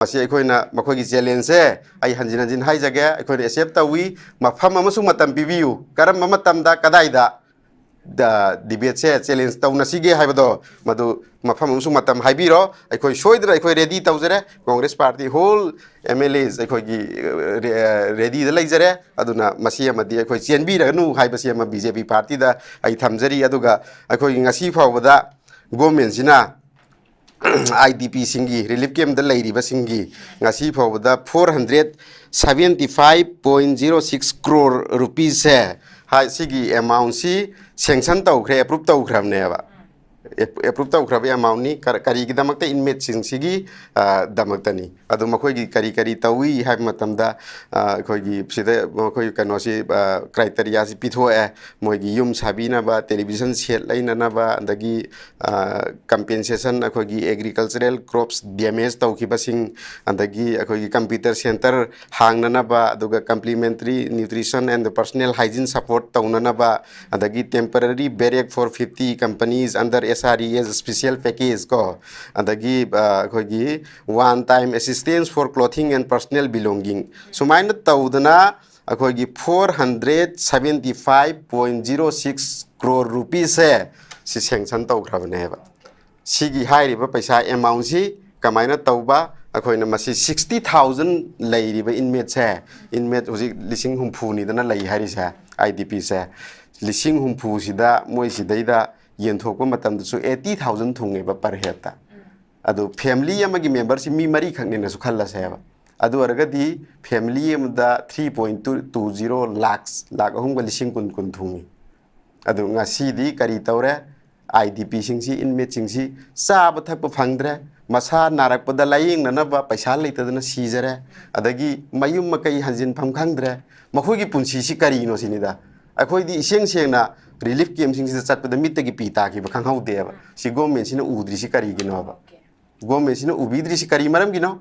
masi aikoina makhoi challenge ai hanjin hanjin hai jage aikoina accept tawi mafam amasung matam pibiu karam matam da kadai da debate se challenge tawna sige haibado madu mafam amasung matam haibiro aikoi soidra aikoi ready tawjare Congress party whole MLAs aikoi gi ready da laijare aduna masi amadi aikoi chenbi ra nu haibasi ama BJP party da ai thamjari aduga aikoi ngasi fawbada government sina IDP singi relief camp da lairiba singi ngasi fawbada 475.06 crore rupees se hai sigi amount si sanction tawkhre approve tawkhramne ba approve tawkhrabe amount ni kari gi damakta inmate sing sigi damaktani adu makoi gi kari tawi hai matamda khoi gi sida makoi kano si criteria si pithoe moi gi yum sabina ba television set laina na ba andagi compensation khoi gi agricultural crops damage tawkhiba sing andagi khoi gi computer center hangna na ba aduga complementary nutrition and the personal hygiene support tawna na ba andagi temporary barrack for 50 companies under SRE's special package ko andagi khoi one time assistance for clothing and personal belonging sumaina tawdana khoi 475.06 crore rupees si sanction tawkhrabane ba sigi hairiba paisa amount si kamaina tawba akoina masi 60,000 lairiba inmate huji lising humpu ni dana lai hari sa IDP sa lising humpu sida moi sidaida yenthokpa matam su 80,000 thunge ba per head adu family amagi member si mi mari khangni na su khalla sa ba adu aragadi family amda 3.20 lakhs lakh ahum ga lising kun thungi adu ngasi di kari tawre IDP singsi inmate singsi saba thakpa phangdre masa narak pada laying na ba paisa leitadana sijare adagi mayum makai hanjin pham khangdre makhoi gi punsi si kari no sinida akhoi di iseng sengna relief camp sing si chatpada mittagi pita ki ba khang haude ba si government sina udri si kari gi no ba government sina ubidri si kari maram gi no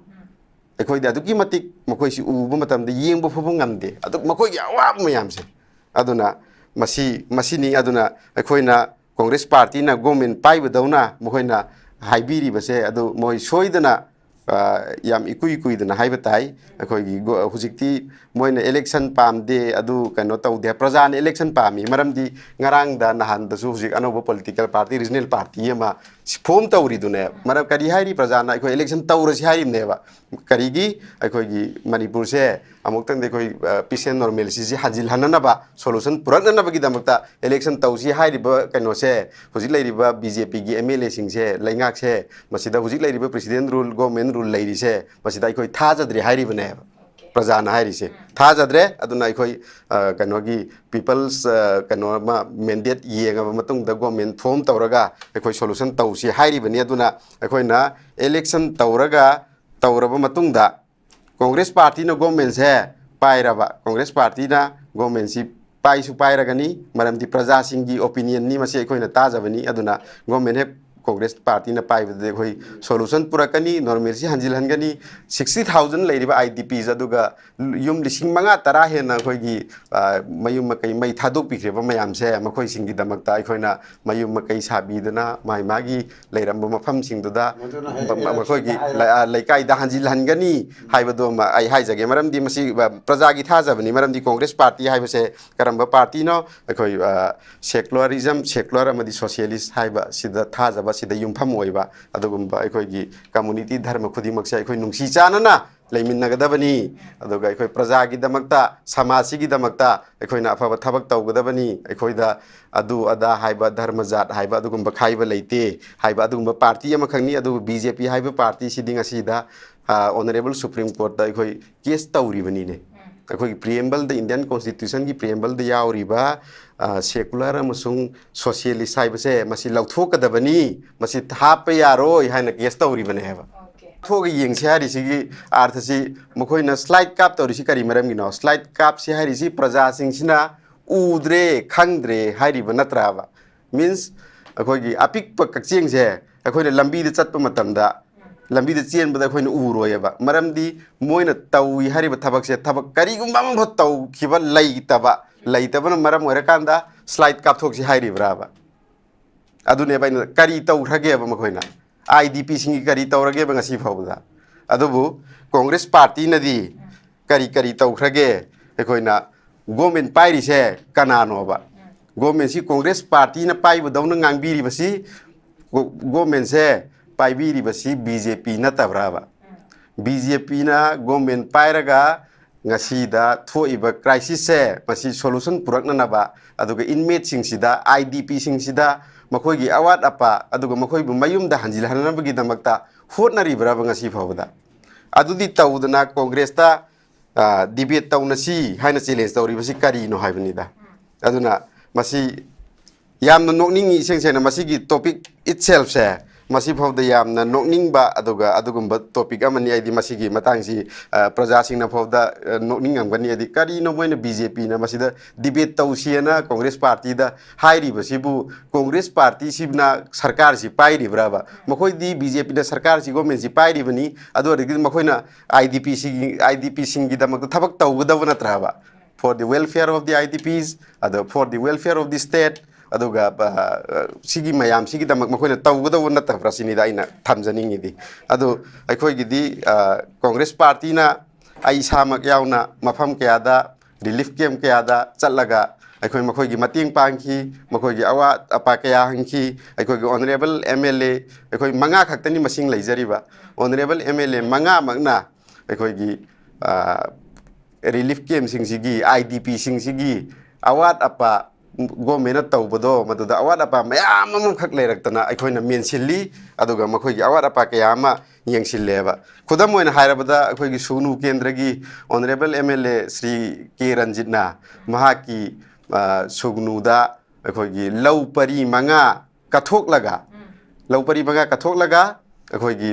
akhoi da duki matik makhoi si ubu matam de yeng bo phobong ngamde adu makhoi gi awap mayam se aduna masi ni aduna akhoi na Congress party na government pai badawna makhoi na haibiri base adu moi soidana yam ikui dana haibatai akhoi gi hujikti moina election pamde adu kano tawde prajan election pami maramdi ngarang da nahan da su hujik anoba political party regional party ma form tawri dune maram kari hairi prajana akhoi election tawrasi hairi neba kari gi akhoi gi manipur se amuk tang de khoi peace and normalcy si hajil hanana ba solution puranana ba gi damakta election tawsi hairi ba kano se hujik lairi ba BJP gi MLA sing se laingak se masida hujik lairi ba president rule government rule lairi se masida akhoi thajadri hairi bane prajana hairi se thajadre aduna akhoi kano gi people's kano ma mandate yenga ba matung da government form tawraga akhoi solution tawsi hairi bane aduna akhoi na election tawraga tawraba matung da Congress party na government se pairaba Congress party na government si pai su pairagani maram di praja singi opinion ni masi akhoi na tajabani aduna government he Congress party na pai de khoi solution purakani normal si hanjil hangani 60,000 leiriba IDPs aduga yum lising manga tara he na khoi gi mayum makai mai thaduk pikreba mayam se makhoi singi damakta khoi na mayum makai sabi dana mai magi leiram mafam sing duda makhoi gi laikai da hanjil hangani haibado ma ai haijage maram di masi praja gi thajabani maram di Congress party haibase karamba party no khoi secularism secular amadi socialist haiba sida thajaba sida yumpham oiba adugumba akhoi gi community dharma khudimak se akhoi nungsi chanana leiminnagadabani aduga akhoi praja gi damakta samasi gi damakta akhoi na afaba thabak tawgadabani akhoi da adu ada haiba dharma jat haiba adugumba khaiba leite haiba adugumba party ama khangni adu BJP haiba party sidinga sida honorable supreme court da akhoi case tawribani ne akhoi preamble the Indian constitution gi preamble da yauriba secular amasung socialist haibase masi lauthokadabani masi thapa yaroi haina case tawribane heba thogi yengse hari sigi artha si mokhoina slide cap tawri si kari maram gino slide cap si hari si praja sing sina udre khangdre hari banatraba means akhoi gi apik pa kakcheng se akhoi lambi de chatpa matamda lambi de chen bada akhoi uroyeba maramdi moina tawi hari ba thabak se thabak kari gumba ma taw khiba laitaba laitaba maram orakanda slide cap thok si hari braba adune baina kari taw rage ba makhoina IDP singi kari tawrage ba ngasi phawda अदुबु Congress party नदी करी करी तौख्रगे अखोइना government पाइरिसे कनानोबा government सी Congress party न पाइबदौन ngangbiriबसी गवर्नमेंट से पाइबिरिबसी बीजेपी नतब्राबा बीजेपी ना गवर्नमेंट पाइरगा ngasiदा thoiba crisis se masi solution puraknanaba aduga inmate singsida idp singsida makhoi awat apa aduga makhoi bu mayum da hanjil hananabagi damakta hotnari braba ngasi phawda adudi tawdana congress ta debate tawnasi haina challenge tawri basi kari no haibnida aduna masi yamna nokningi sengsena masi gi topic itself se masi phawda yamna nokning ba adugumba topic amani aidi masi gi matangsi praja singna phawda nokning amgani adi kari no moina bjp na masi da debate tawsiena congress party da hairi basi bu congress party sibna sarkar si pairi braba makhoi di bjp da sarkar si government si pairi bani adu adi makhoi na idp singi da mak thabak tawgadaw natraba for the welfare of the idps for the welfare of the state aduga sigi mayam sigi damak makhoi na tawgadaw natabra sinida ina thamjaning idi adu akhoi gidi congress party na ai samak yauna mafam kayada relief camp kayada challaga akhoi makhoi gi mating pangki makhoi gi awa apa kaya hangki akhoi gi honorable mla akhoi manga khaktani masing leijariba honorable mla manga magna akhoi gi relief camp singsigi idp singsigi awat apa government tawbado maduda awat apa mayam amam khak leirakna akhoi mensilli aduga makhoi gi awat apa kayama yengsilleba khudam moina hairabada akhoi gi sunu kendra gi honorable mla Sri K Ranjitna mahaki sugnuda akhoi gi laupari manga kathoklaga laupari manga kathoklaga akhoi gi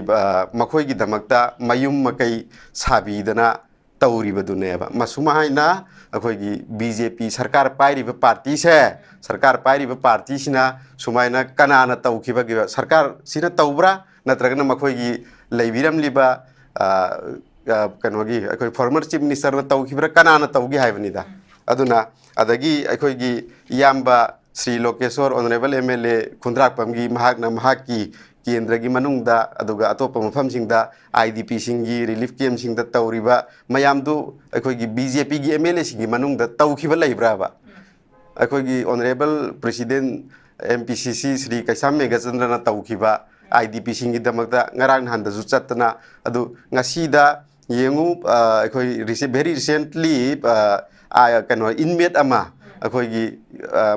makhoi gi damakta mayum makai sabidana तौरीबदुनेबा मसुमा हाइना अखोगी BJP सरकार पाइरिबा party से सरकार पाइरिबा party सिना सुमाइना कनाना तौखिबगी सरकार सिना तौब्रा नत्रगना मखोगी लेबिरमलिबा कनोगी अखोई फॉर्मर चीफ मिनिस्टर न तौखिबरा कनाना तौगी हाइबनिदा अदुना अदगी अखोगी याम्बा श्री लोकेश्वर ऑनरेबल एमएलए खुंद्राकपमगी महाकना महाकी केंद्र की मनुंगदा अदुगा अतोप मफमसिंगदा आईडीपी सिंगी रिलीफ कैम्प सिंगदा तौरिबा मयामदु अखोगी बीजेपी की एमएलए सिंगी मनुंगदा तौखिबा लैब्राबा अखोगी honourable president MPCC Shri Keisham मेघचंद्रना तौखिबा आईडीपी सिंगी दमकदा ngarang nhandaju chatna adu ngasida yengu अखोई very recently कनो inmate ama अखोगी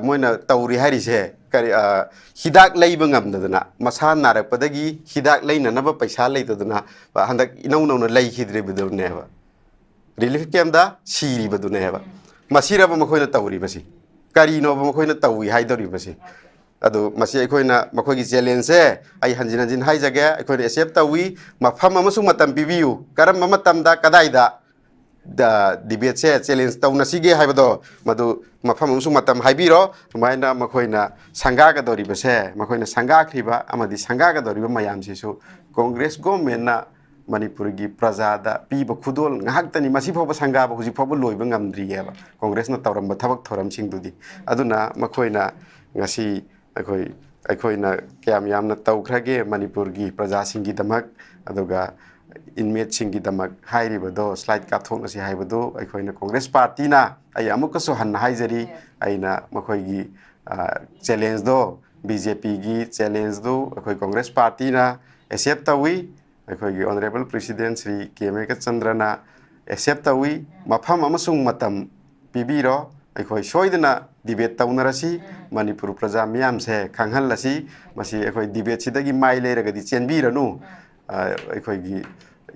मोइना तौरी हारिसे हिदाक लैब ngamdadana masa narakpadagi hidak lainanaba paisa leitaduna handak inau nau leikidrebuduneba relief camp da siribaduneba masiraba makhoina tawribasi karino ba makhoina tawi haidoribasi adu masi aikhoina makhogi challenge se ai hanjin hanjin haijage aikhoina accept tawi mafam amasung matam pibiu karam matam da kadaida da debate se challenge tauna sige haibado madu mafam amasung matam haibiro maina makhoina sanga ga doriba se makhoina sanga khriba amadi sanga ga doriba mayam sisu congress government na manipur gi praja da piba khudol ngaktani masi phoba sanga ba huji phoba loiba ngamdri yeba congress na tawramba thabak thoram singdudi aduna makhoina ngasi अखोइना क्याम यामना तौख्रगे मणिपुर की प्रजा सिंगी दमक अदुगा inmate सिंगी दमक हाइरिबदो स्लाइड काथोनसी हाइबदो अखोइना कांग्रेस पार्टी ना आई अमुकसो हन हाइजरी आइना मखोइगी चैलेंज दो बीजेपी की चैलेंज दो अखोइ कांग्रेस पार्टी ना एक्सेप्ट तवी अखोइगी ऑनरेबल प्रेसिडेंट श्री के मेघचंद्रना एक्सेप्ट तवी मफम अमसुंग मतम पिबिरो अखोइ सोइदना डिबेट तौनरसी मणिपुर प्रजा मियाम से खांगहलसी मसी अखोइ डिबेट सिदगी माइ लेरगदी चेनबिरनु अखोइगी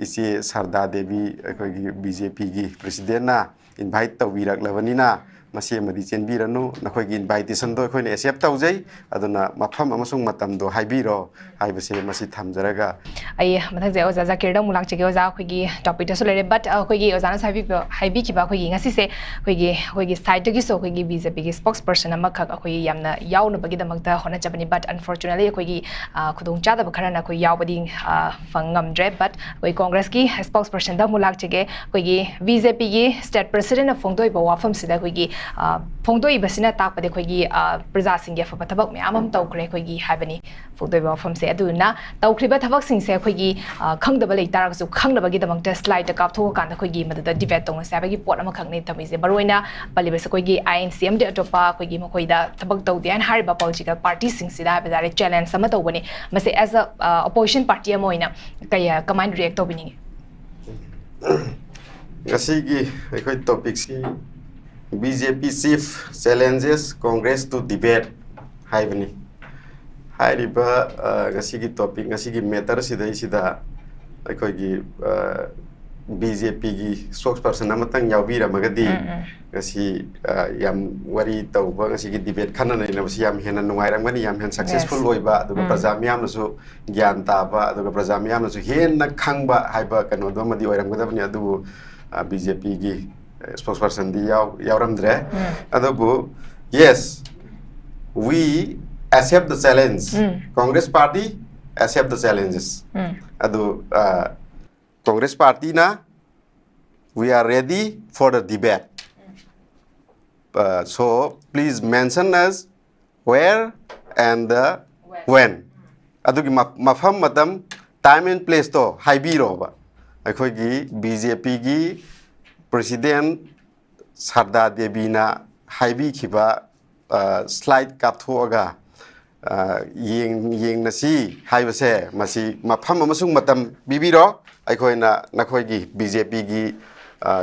इसे सरदा देवी अखोइगी बीजेपी की प्रेसिडेंट ना इनवाइट तौबिरकलबनिना मसी मदी चेनबिरनु नखोइगी इनवाइटेशन दो अखोइने एक्सेप्ट तौजै अदुना मफम अमसुंग मतम दो हाइबिरो हाइबसे मसी थमजरगा आई मथजे ओजा जाकिर दम मुलाक चगे ओजा अखोइगी टॉपिक तो लेरे बट अखोइगी ओजाना हाइबी किबा अखोइगी ngasi अखोइगी साइड तगी सो अखोइगी बीजेपी की स्पोक्सपर्सन अमखक अखोइगी यामना याउनबगी दमकता होना चबनी बट अनफॉर्चुनेटली अखोइगी खुदोंग चादब खरना अखोइ यावबदी फंगमद्रे बट अखोइ कांग्रेस की स्पोक्सपर्सन द मुलाक चगे अखोइगी बीजेपी की स्टेट प्रेसिडेंट फोंदोइबा वाफम सिदा अखोइगी ꯐꯣꯡꯗꯣꯛꯏꯕꯁꯤꯅ ꯇꯥꯛꯄꯗꯤ ꯑꯩꯈꯣꯏꯒꯤ ꯄ꯭ꯔꯖꯥꯁꯤꯡꯒꯤ ꯑꯐꯕ ꯊꯕꯛ ꯃꯌꯥꯝ ꯑꯃ ꯇꯧꯈ꯭ꯔꯦ ꯑꯩꯈꯣꯏꯒꯤ ꯍꯥꯏꯕꯅꯤ ꯐꯣꯡꯗꯣꯛꯏꯕ ꯋꯥꯐꯝꯁꯦ ꯑꯗꯨꯅ ꯇꯧꯈ꯭ꯔꯤꯕ ꯊꯕꯛꯁꯤꯡꯁꯦ ꯑꯩꯈꯣꯏꯒꯤ ꯈꯪꯗꯕ ꯂꯩꯇꯥꯔꯒꯁꯨ ꯈꯪꯅꯕꯒꯤꯗꯃꯛꯇ ꯁ꯭ꯂꯥꯏꯗꯇ ꯀꯥꯞꯊꯣꯛꯑꯀꯥꯟꯗ ꯑꯩꯈꯣꯏꯒꯤ ꯃꯗꯨꯗ ꯗꯤꯕꯦꯠ ꯇꯧꯅꯁꯦ ꯍꯥꯏꯕꯒꯤ ꯄꯣꯠ ꯑꯃꯈꯛꯅꯤ ꯊꯝꯃꯤꯁꯦ ꯃꯔꯨꯑꯣꯏꯅ ꯄꯜꯂꯤꯕꯁꯦ ꯑꯩꯈꯣꯏꯒꯤ INC ꯑꯃꯗꯤ ꯑꯇꯣꯞꯄ ꯑꯩꯈꯣꯏꯒꯤ ꯃꯈꯣꯏꯗ ꯊꯕꯛ ꯇꯧꯗꯦ ꯍꯥꯏꯅ ꯍꯥꯏꯔꯤꯕ ꯄꯣꯂꯤꯇꯤꯀꯦꯜ ꯄꯥꯔꯇꯤꯁꯤꯡꯁꯤꯗ ꯍꯥꯏꯕ ꯇꯥꯔꯦ ꯆꯦꯂꯦꯟꯖ ꯑꯃ ꯇꯧꯕꯅꯤ ꯃꯁꯤ ꯑꯦꯁ ꯑ ꯑꯣꯄꯣꯖꯤꯁꯟ ꯄꯥꯔꯇꯤ ꯑꯃ ꯑꯣꯏꯅ ꯀꯃꯥꯏꯅ react ꯇꯧꯕꯤꯅꯤꯡꯉꯤ ngasi akhoi topic si BJP chief challenges Congress to debate haibani hairiba ngasi topic ngasi matter sida akhoi gi BJP gi spokesperson amatang yaubira magadi ngasi yam wari tauba ngasi debate khana nei na yam hena nungairamgani yam hen successful oiba aduga praja miyam nasu gyan taba aduga praja miyam nasu hen na khangba haiba kano do madi oiramgadabani adu BJP gi spokesperson di yauramdre adubu yes we accept the challenge Congress party accept the challenges adu Congress party na we are ready for the debate so please mention us where and the when adugi mafam matam time and place to haibiro ba akhoi gi BJP gi president Sarda Devi na haibi khiba slide kapthoga yeng na si haibase masi mafam amasung matam bibiro akhoi na nakhoi gi BJP gi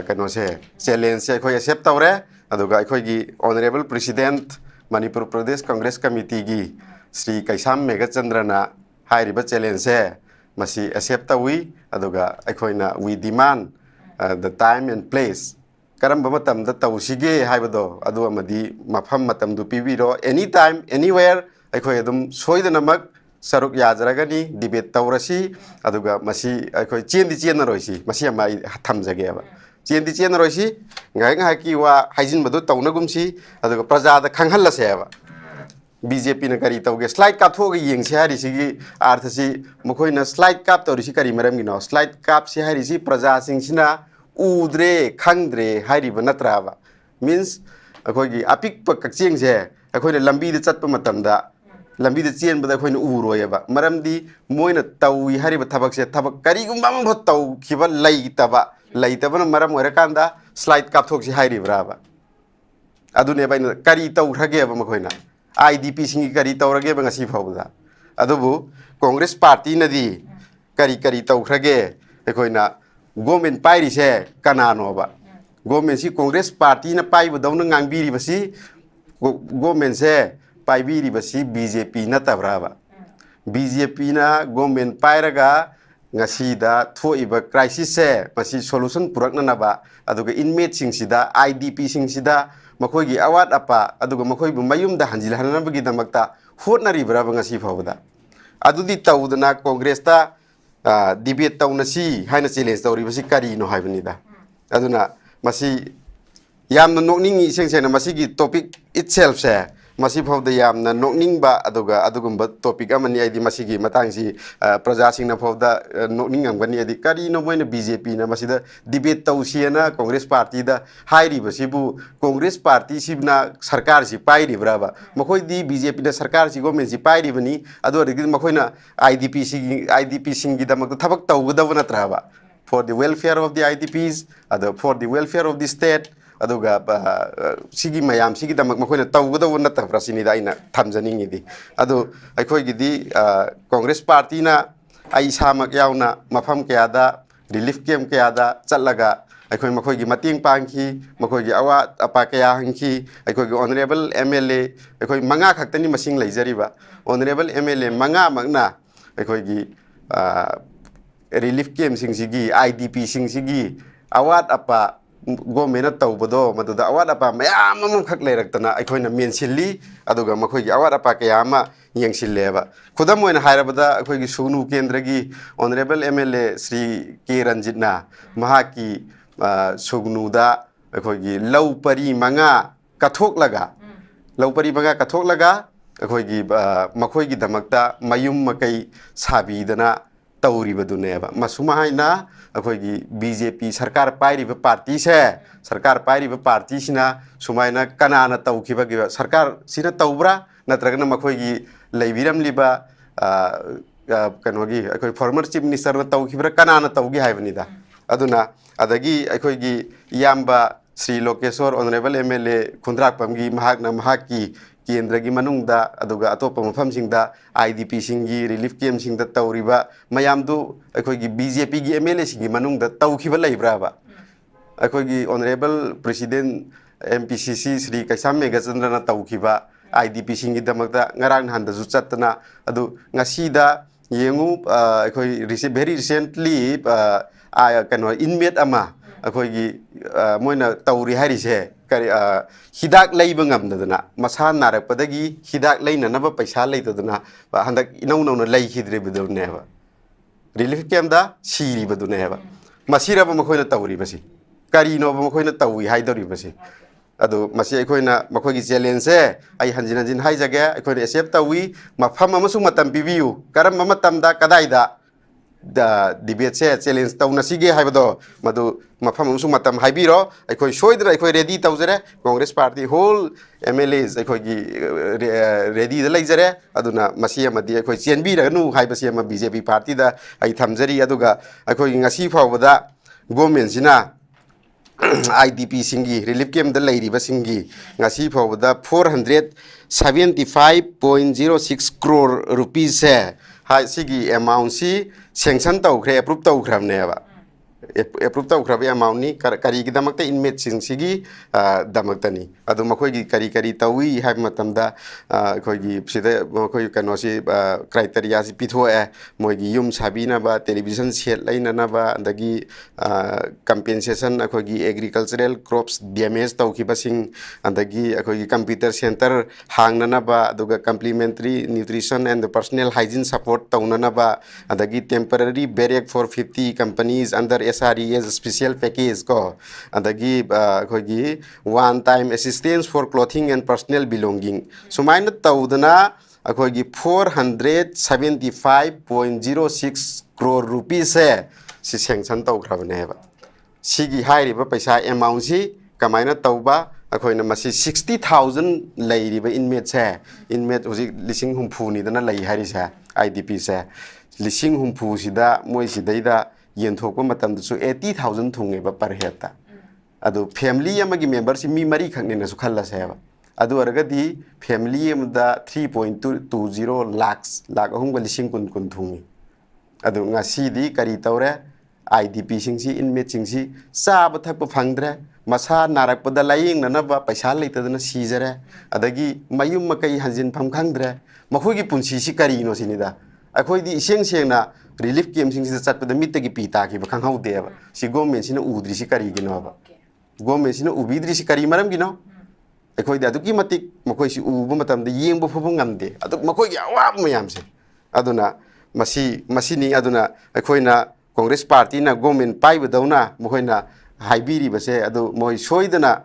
kano se challenge se akhoi accept tawre aduga akhoi gi honorable president Manipur Pradesh Congress Committee gi Sri Kaisam Megachandra na hairiba challenge se masi accept tawi aduga akhoi na we demand the time and place karamba matam da tawsige haibado adu amadi mafam matam du pibiro anytime anywhere akhoi adum soidanamak saruk yajaragani debate tawrasi aduga masi akhoi chendi chena roisi masi amai thamjage ba chendi chena roisi ngai ngai ki wa haijin badu tawnagumsi aduga praja da khanghalase ba BJP na kari tawge slide kap thoga yengse hari sigi arth si mokoi na slide kap tawrisi kari maram gi no slide kap si hari si praja sing sina udre khangdre hari ba natra ba means akhoi gi apik pa kakcheng se akhoi na lambi da chatpa matam da lambi da chen bada akhoi na uroya ba maram di moina tawi hari ba thabak se thabak kari gum bam bho taw khiba lai taba na maram ora kanda slide kap thok si hari bra ba adu ne ba kari taw rage ba makhoi na IDP singi kari tawrage ba ngasi phawda adubu Congress party na di kari tawrage akhoi na government pairi se kanano ba government si Congress party na pai ba dawna ngangbiri ba si government se paibiri ba si BJP na tabra ba BJP na government pairaga ngasi da thoiba crisis se masi solution purakna na ba aduga inmate sing sida IDP sing sida makhoi gi awat apa aduga makhoi bu mayum da hanjil hanana bagi damakta hotnari bra ba ngasi phawda adudi tawdana Congress ta debate tawna si haina challenge tawri basi kari no haibani da aduna masi yamna nokningi seng masi gi topic itself se masi phawda yamna nokning ba adugumba topic amani aidi masi gi matang si praja sing na phawda nokning amgani adi kari no moina BJP na masi da debate tawsiena Congress party da hairi basi bu Congress party sibna sarkar si pairi braba makhoi di BJP da sarkar si government si pairi bani adu adi makhoi na IDP sing gi damak thabak tawgadaw na traba for the welfare of the IDPs for the welfare of the state aduga sigi mayam sigi damak makhoi na tawgadaw na ta prasini da ina thamjaningi di adu akhoi gi di Congress party na ai samak yauna mafam kya da relief camp kya da chalaga akhoi makhoi gi mating pangki makhoi gi awa apa kya hangki akhoi gi honorable MLA akhoi manga khaktani masing leijari ba honorable MLA manga magna akhoi gi relief camp sing sigi IDP sing sigi awat apa government tawbado maduda awat apa mayam amam khak leirak tana akhoi na mensilli aduga makhoi gi awat apa kya ma yengsilleba khudam moina hairabada akhoi gi sugnu kendra gi honorable MLA Sri K Ranjit na mahaki sugnu da akhoi gi lau pari manga kathok laga akhoi gi makhoi gi damakta mayum makai sabi dana तौरीबदुनेबा मसुमाइना अखोगी BJP सरकार पाइरिबा party से सरकार पाइरिबा party सिना सुमाइना कनाना तौखिबा सरकार सिना तौब्रा नत्रगना मखोगी लेबिरमलिबा कनोगी अखोई फॉर्मर चीफ मिनिस्टर न तौखिबरा कनाना तौगी हाइबनिदा अदुना अदगी अखोगी याम्बा श्री लोकेश्वर ऑनरेबल एमएलए खुंद्राकपमगी महाकना महाकी केंद्र की मनुंगदा अदुगा अतोप मफमसिंगदा आईडीपी सिंगी रिलीफ कैम्प सिंगदा तौरिबा मयामदु अखोगी बीजेपी की एमएलए सिंगी मनुंगदा तौखिबा लैब्राबा अखोगी honourable president MPCC Shri Keisham मेघचंद्रना तौखिबा आईडीपी सिंगी दमकदा ngarang handasu chatna adu ngasida yengu अखोई very recently कनो inmate ama अखोगी मोइना तौरी हारिसे करी हिदाक लैब ngamdadana masa narakpadagi hidak lainanaba paisa leitaduna handak inau nau laikhidrebuduneba relief camp da siribaduneba masiraba makhoina tauribasi karino makhoina tawi haidoribasi adu masi akoina makhogi challenge se ai hanjin hanjin haijage akoina accept tawi mafam amasung matam pibiu karam matam da kadaida da debate se challenge tauna sige haibado madu mafam amasung matam haibiro akoi soidra akoi ready taujare congress party whole mlas akogi ready da laijare aduna masi amadi akoi chenbira nu haibasi ama bjp party da ai thamjari aduga akoi ngasi fawada government sina IDP singi relief camp da lairiba singi ngasi fawda 475.06 crore rupees se ha sigi amount si sanction tawkhre approve tawkhramne ba approve tawkhrabe amount ni kari gi damakta inmate sing sigi damaktani adu makhoi gi kari tawi hai matamda khoi gi sida makhoi kano si criteria si pithoe moi gi yum sabina ba television set laina na ba andagi compensation akhoi gi agricultural crops damage tawkhiba sing andagi akhoi gi computer center hangna na ba aduga complementary nutrition and personal hygiene support tawna na ba andagi temporary barrack for 50 companies under SRES special package ko adagi khogi one time assistance for clothing and personal belonging sumaina tawdana akhogi 475.06 crore rupees se si sanction tawkrabane ba sigi hairiba paisa amount si kamaina tawba akhoina masi 60,000 lairiba inmate se inmate hoji lising humpu ni dana lai hari sa IDP se lising humpu sida moi sidaida yenthokpa matamdasu 80,000 thungeba per head adu family amagi member si mi mari khakne na su khalla seba adu aragadi family amda 3.20 lakhs lakh ahum lising kun thungi adu ngasi di kari tawre IDP singsi inmate singsi sab thakpa phangdre masa narakpada laying na ba paisa leitadana sijare adagi mayum makai hanjin pham khangdre makhogi punsi si kari no sinida akhoi di iseng seng na relief camp sing chat pada mit gi pita ki bakhang hau de ba si government sina udri si kari gi no ba government sina ubidri si kari maram gi no akhoi da duki matik makoi si ubu matam de yeng bo phobong ngam de adu makoi gi awam mayam se aduna masi ni aduna akhoi na congress party na government pai badawna makoi na haibiri ba se adu moi soidana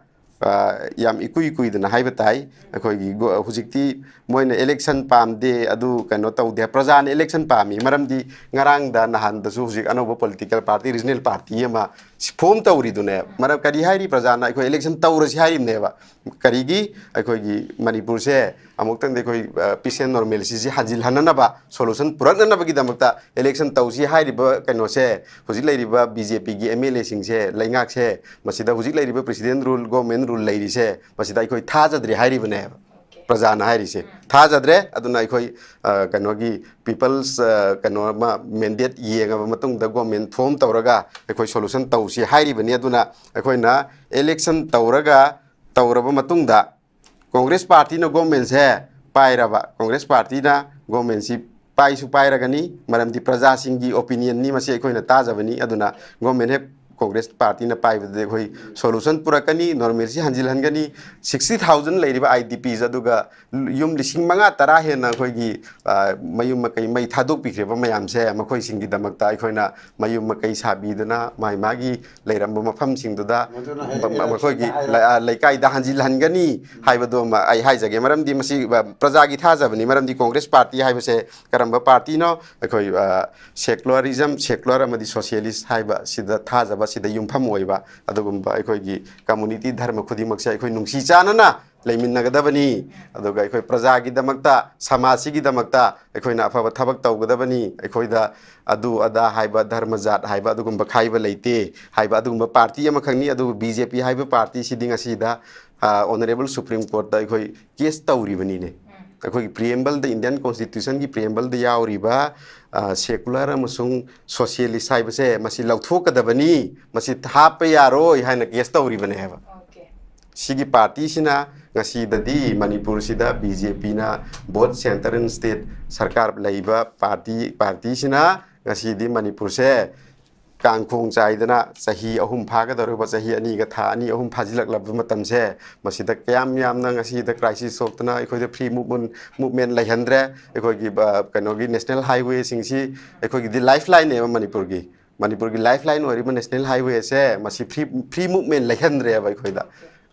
yam ikui dana haiba tai akhoi gi hujikti moina election pamde adu kano tawde prajan election pami maramdi ngarang da nahan da su hujik anoba political party regional party yama form tawri dune maram kari hairi prajan akhoi election tawra si hairi neba kari gi akhoi gi manipur se amuk tang de khoi peace and normalcy si hajil hanana ba solution purak na ba gi damakta election tawsi hairi ba kano se hujik lairi ba BJP gi MLA sing se laingak se masida hujik lairi ba president rule government rule lairi se masida khoi thajadri hairi bane प्रजाना हारिसे थाजद्रे अदुना अखोई कनोगी people's कनो मा mandate येंगा मतुंग द गवर्नमेंट फॉर्म तौरगा अखोई सॉल्यूशन तौसी हारिबनी अदुना अखोइना इलेक्शन तौरगा तौरबा मतुंग द कांग्रेस पार्टी न गवर्नमेंट से पाइरबा कांग्रेस पार्टी ना गवर्नमेंट सी पाइसु पाइरगनी मरमदी प्रजा सिंगी ओपिनियन नि मसे अखोइना ताजबनी अदुना गवर्नमेंट हे कांग्रेस पार्टी ना पाइबदे अखोई सोल्यूशन पुरकनी नॉर्मल सी हंजिल हनगनी 60,000 लेरिबा आईडीपीज अदुगा युम लिसिंग मंगा तरा हेना अखोई मयुम मकई मई थादोक पिख्रेबा मयाम से मखोई सिंगी दमकता अखोइना मयुम मकई साबीदना माई मागी लेरंबा मफम सिंगदुदा मखोई लेकाई दा हंजिल हनगनी हाइबदो आई हाइजगे मरमदी मसी प्रजा की थाजबनी मरमदी कांग्रेस पार्टी हाइबसे करंबा पार्टी नो अखोई सेक्युलरिज्म सेक्युलर अमदी सोशलिस्ट हाइबा सिदा थाजबा सिदा युमफम ओइबा अदुगुम्बा अखोई कम्युनिटी धर्म खुदिमकसे अखोई नुंसी चानना लेमिनगदबनी अदुगा अखोई प्रजा की दमकता समाज की दमकता अखोइना अफब थबक तौगदबनी अखोइदा अदु अदा हाइबा धर्म जात हाइबा अदुगुम्बा खाइबा लेते हाइबा अदुगुम्बा पार्टी अमखंगनी अदु बीजेपी हाइबा पार्टी सिदिंग असिदा ऑनरेबल सुप्रीम कोर्ट दा अखोई केस तौरिबनी ने अखोई प्रिएम्बल द इंडियन कॉन्स्टिट्यूशन की प्रिएम्बल द यावरिबा सेक्युलर अमसुंग सोशलिस्ट हाइबसे मसी लौथोकदबनी मसी थाप यारोय हाइना केस तौरिबने हेबा सिगी पार्टी सिना ngasi मणिपुर सिदा बीजेपी ना बोथ सेंटर एंड स्टेट सरकार लाइबा पार्टी सिना ngasi di मणिपुर से कांखोंग चाइदना सही अहुम फागदरबा सही अनी गा था अनी अहुम फाजिलक लब मतम से मसिदा कयाम यामना ngasi दा क्राइसिस सोक्तना अखोइ फ्री मूवमेंट लैहंद्रे अखोइ कनोगी नेशनल हाईवे सिंगसी अखोइ दि लाइफलाइन है मणिपुर की लाइफलाइन ओरिबा नेशनल हाईवे से मसी फ्री मूवमेंट लैहंद्रे अखोइदा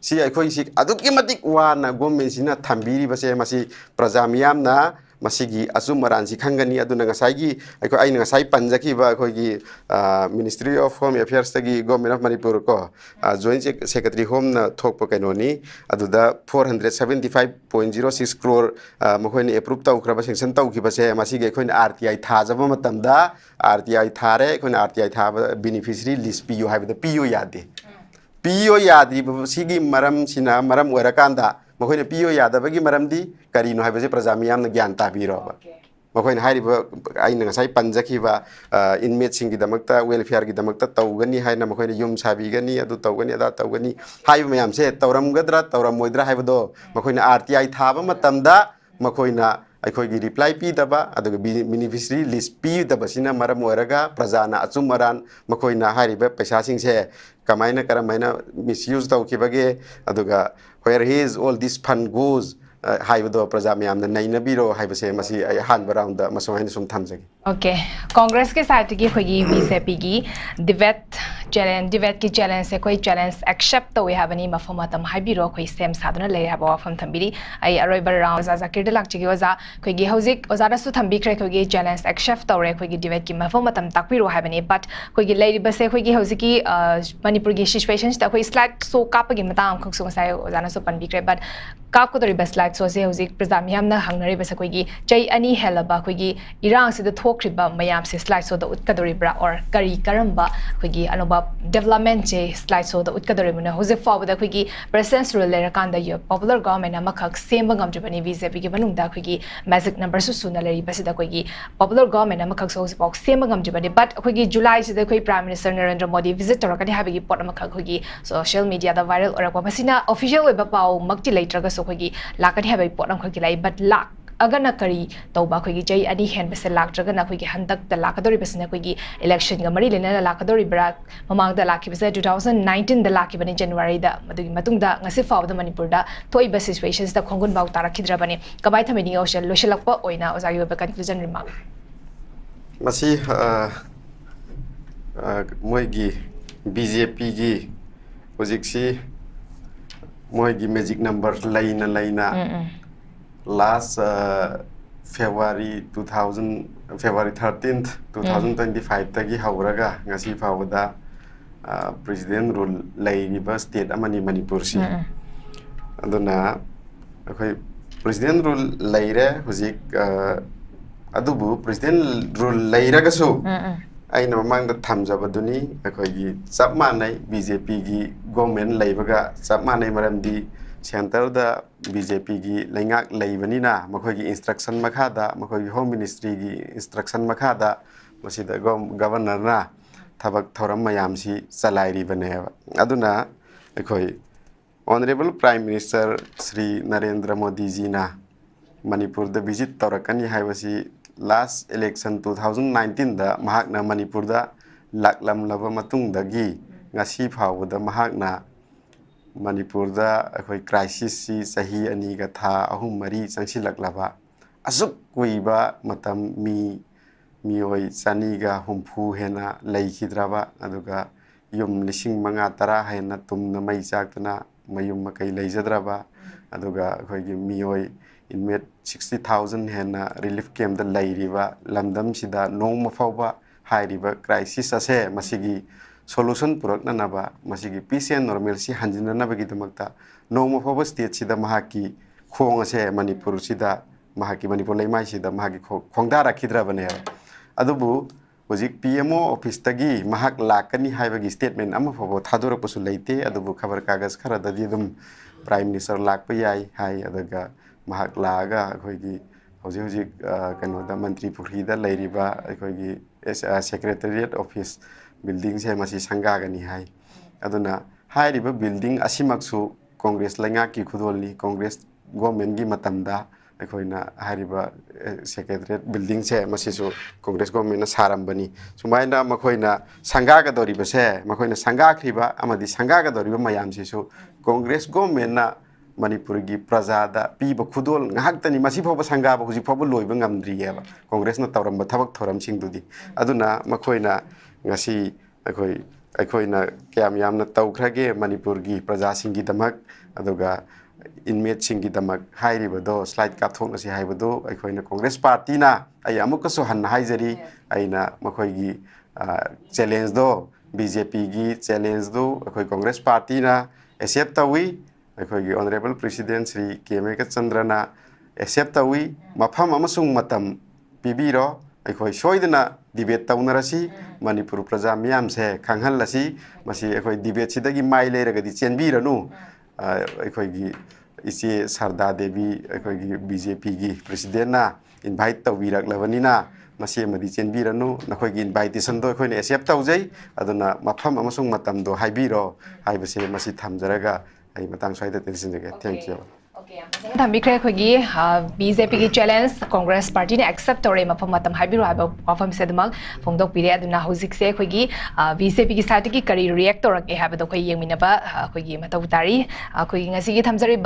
सी अखोइ सी अदुकी मतिक वाना गवर्नमेंट सिना थंबीरी बसे मसी प्रजा मियामना मसीगी असुम मरानसी खंगनी अदुना ngसाigi अखोइ आइना ngसाई पंजकीबा अखोइगी मिनिस्ट्री ऑफ होम अफेयर्स तगी गवर्नमेंट ऑफ मणिपुर को जॉइंट सेक्रेटरी होम ना थोकप कैनोनी अदुदा 475.06 करोड़ मखोइने अप्रूव तौखरबा सेंक्शन तौखिबसे मसीगी अखोइने आरटीआई थाजबा मतमदा आरटीआई थारे अखोइने आरटीआई थाबा बेनिफिशियरी लिस्ट पियो हाइबदा पियो यादे पियो याद्री सिगी मरम सिना मरम ओरकांदा मखोइने पियो यादबगी मरमदी करीनो हाइबसे प्रजा मियामना ज्ञान ताबीरोबा मखोइने हाइरिबा आइना ngसाई पंजखिबा इनमेट सिंगी दमकता वेलफेयर की दमकता तौगनी हाइना मखोइने युम साबीगनी अदु तौगनी अदा तौगनी हाइब मयाम से तौरमगद्रा तौरमोइद्रा हाइबदो मखोइने आरटीआई थाबा मतमदा मखोइना अखोइगी रिप्लाई पीदबा अदुगा बेनिफिशियरी लिस्ट पीदबसिना मरम ओरगा प्रजाना अचुम मरान मखोइना हाइरिबा पैसा सिंगसे कमाइना करमाइना मिसयूज तौखिबगे अदुगा where is all this fund goes हाइबदो प्रजा मियामना नैनबीरो हाइबसे मसी हान बराउंड मसोहाइन सुम थमजगी ओके कांग्रेस के साथ की खोगी बीजेपी की डिबेट की चैलेंज से कोई चैलेंज एक्सेप्ट तो हाबनी मफम मतम हाइबिरो कोई सेम साधना ले हाबो वफम थंबिरी आई अरोइबर राउंड जाकिर लाक्चिगी ओजा खोगी हौजिक ओजारासु थंबिख्रे खोगी चैलेंज एक्सेप्ट तौरे खोगी डिबेट की मफम मतम ताकपिरो हाबनी बट खोगी लेरिबसे खोगी हौजिकी मणिपुर की सिचुएशंस ता खोई स्लाइड सो कापगी मताम खंगसु ngसाय ओजानासु पनबिख्रे बट कापकोदरिबा स्लाइड सो से हौजिक प्रजा मियामना हंगनरिबसे खोगी चै अनि हेलबा खोगी इरांग से थोक्रिबा मयाम से स्लाइड सो द उत्कदरिब्रा और करी करंबा खोगी अनोबा डेवलपमेंट जे स्लाइड सो द उत्कदरिबना हौजिक फावदा खोगी प्रेसिडेंस रूल लेरकांदा यो पॉपुलर गवर्नमेंट अमखक सेमबा ngमजबनी बीजेपी के मनुंगदा खोगी मैजिक नंबर सु सुना लेरिबसिदा खोगी पॉपुलर गवर्नमेंट अमखक सो हौजिक सेमबा ngमजबनी बट खोगी जुलाई से खोगी prime minister Narendra Modi visit तौरकनी हाबगी पोट अमखक खोगी सोशल मीडिया दा वायरल ओरकवा मसिना ऑफिशियल वेब पाउ मक्ति लेत्रगा सो खोगी लाकनी हाबगी पोट अमखक लाई बट लाक अगना करी तौबा खोगी जई अनि हेन बसे लाक्त्रगना खोगी हंदक त लाकदोरि बसना खोगी इलेक्शन ग मरी लेना लाकदोरि ब्रा ममांग द लाकी बसे 2019 द लाकी बनी जनवरी द मदुगी मतुंग द ngasi फाव द मणिपुर द थोइबा सिचुएशंस द खोंगुन बाउ तारखिद्रबनी कबाय थमिनी ओशन लोशलकपा ओइना ओजागी वेब कंक्लूजन रिमार्क मसी मोइगी बीजेपी की होजिक्सी मोइगी मैजिक नंबर लाइना last February 13th 2025 tagi hauraga ngasi fawada president rule lairiba state amani manipur si aduna akhoi president rule laire hujik adubu president rule lairaga su aina mamang da thamjabaduni akhoi chap manai BJP gi government laibaga chap manai maramdi centre दा BJP की लेंगाक लेबनीना मखोगी instruction मखादा मखोगी home ministry की instruction मखादा मसिदा गवर्नर ना थबक थौरम मयामसी चलाइरी बनेबा अदुना अखोई honourable prime minister Shri Narendra Modi ji ना मणिपुर दा विजिट तौरकनी हाइबसी लास्ट इलेक्शन 2019 दा महाकना मणिपुर दा लाकलम लब मतुंग दगी ngasi phawda mahakna manipurda akhoi crisis si sahi ani ga tha ahum mari changsilaklaba asuk kuiba matam mioi chani ga humphu hena leikidraba aduga yum lising manga tara hena tumna mai chaktuna mayum makai leijadraba aduga akhoi gi mioi inmate 60,000 hena relief camp da leiriba lamdam sida nong mafawba hairiba crisis ase masigi solution purakna naba masigi peace and normalcy hanjina nabagi damakta nong mafawba state sida mahaki khong ase manipur sida mahaki manipur leimai sida mahaki khongda rakhidra bane adubu hojik PMO office tagi mahak lakani haibagi statement ama fabo thadura pasu leite adubu khabar kagas khara dadi dum prime minister lakpa yai hai adaga mahak laga akhoi hojik kano da mantri puri da leiriba akhoi secretariat office building se masi sanga gani hai aduna hai riba building asimaksu congress lainga ki khudolni congress government gi matamda akhoi na hariba secretariat building se masi su congress government na sarambani sumaina makhoi na sanga ga doriba se makhoi na sanga khriba amadi sanga ga doriba mayam se su congress government na manipur gi prajada piba khudol ngahaktani masi phoba sanga ba huji phoba loiba ngamdri yeba congress na tawramba thabak thoram singdudi aduna makhoina ngasi akhoi na kyam yamna tawkhrage manipur gi praja singi damak aduga inmate singi damak hairiba do slide kap thokna si haibado akhoi na congress party na ai amuka so han haijari aina makhoi gi challenge do BJP gi challenge do akhoi congress party na accept tawi akhoi honorable president Sri K.M. Chandrana accept tawi mafam amasung matam pibiro akhoi soidana debate taunarasi manipur praja miyam se khanghan lasi masi akhoi debate sidagi mai leiraga di chenbiranu akhoi gi isi Sarda Devi akhoi gi BJP gi president na invite tawirak labanina masi amadi chenbiranu nakhoi gi invitation do akhoi ne accept taujai aduna mafam amasung matam do haibiro haibase masi thamjaraga ai matang swaida tensinjage thank you Thamikre khogi BJP gi challenge Congress party ne accept tore mafam matam habiru haba mafam sedmak phongdok pire aduna hojik se khogi BJP gi side ki kari react torak e haba do khoi yengmina ba khogi matau tari khogi ngasi gi thamjari